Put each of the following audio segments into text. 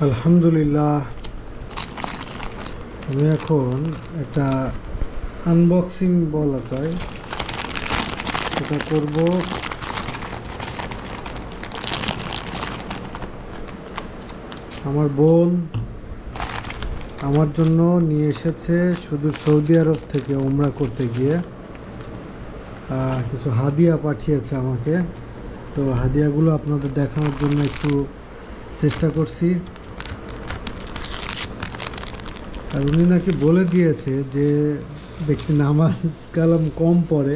আলহামদুলিল্লাহ, আমি এখন একটা আনবক্সিং বলা যায় এটা করব। আমার বোন আমার জন্য নিয়ে এসেছে শুধু সৌদি আরব থেকে উমরা করতে গিয়ে কিছু হাদিয়া পাঠিয়েছে আমাকে। তো হাদিয়াগুলো আপনাদের দেখানোর জন্য একটু চেষ্টা করছি। আর উনি নাকি বলে দিয়েছে যে ব্যক্তি নামাজ কালাম কম পড়ে,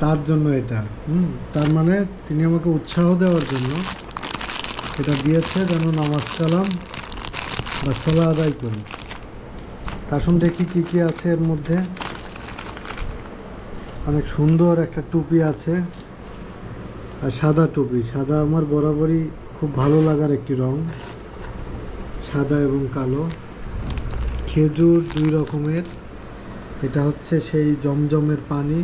তার জন্য এটা তার মানে তিনি আমাকে উৎসাহ দেওয়ার জন্য এটা দিয়েছে যেন নামাজ কালাম বা সালাত আদায় করি। তার সঙ্গে দেখি কী কী আছে এর মধ্যে। অনেক সুন্দর একটা টুপি আছে, আর সাদা টুপি। সাদা আমার বরাবরই খুব ভালো লাগার একটি রং, সাদা এবং কালো। খেজুর 2 রকমের, এটা হচ্ছে সেই জমজমের পানি।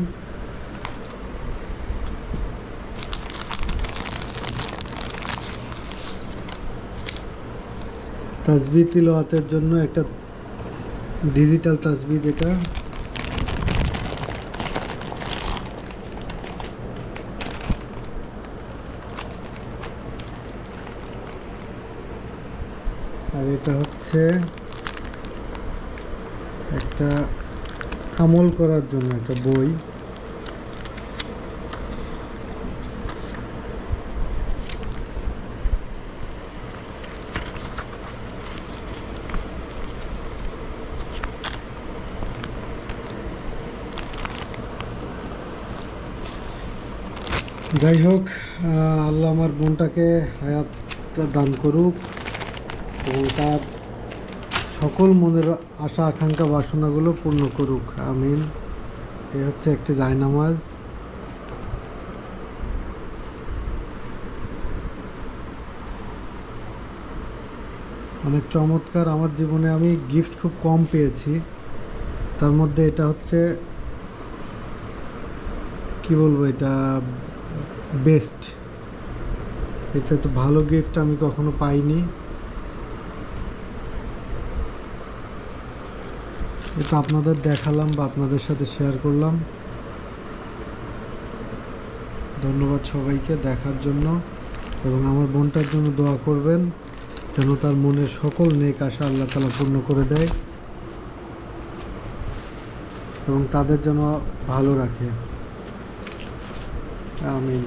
তাসবিহ তিলাওয়াতের জন্য একটা ডিজিটাল তাসবিহ, যেটা আর এটা হচ্ছে একটা আমল করার জন্য একটা বই। যাই হোক, আল্লাহ আমার বোনটাকে হায়াত দান করুক এবং তার সকল মনের আশা আকাঙ্ক্ষা বাসনাগুলো পূর্ণ করুক, আমিন। এই হচ্ছে একটি জায়নামাজ। অনেক চমৎকার। আমার জীবনে আমি গিফট খুব কম পেয়েছি, তার মধ্যে এটা হচ্ছে কি বলবো, এটা বেস্ট। এটা তো ভালো গিফট আমি কখনো পাইনি। এটা আপনাদের দেখালাম বা আপনাদের সাথে শেয়ার করলাম। ধন্যবাদ সবাইকে দেখার জন্য, এবং আমার বোনটার জন্য দোয়া করবেন যেন তার মনের সকল নেক আশা আল্লাহ তাআলা পূর্ণ করে দেয় এবং তাদের যেন ভালো রাখে, আমিন।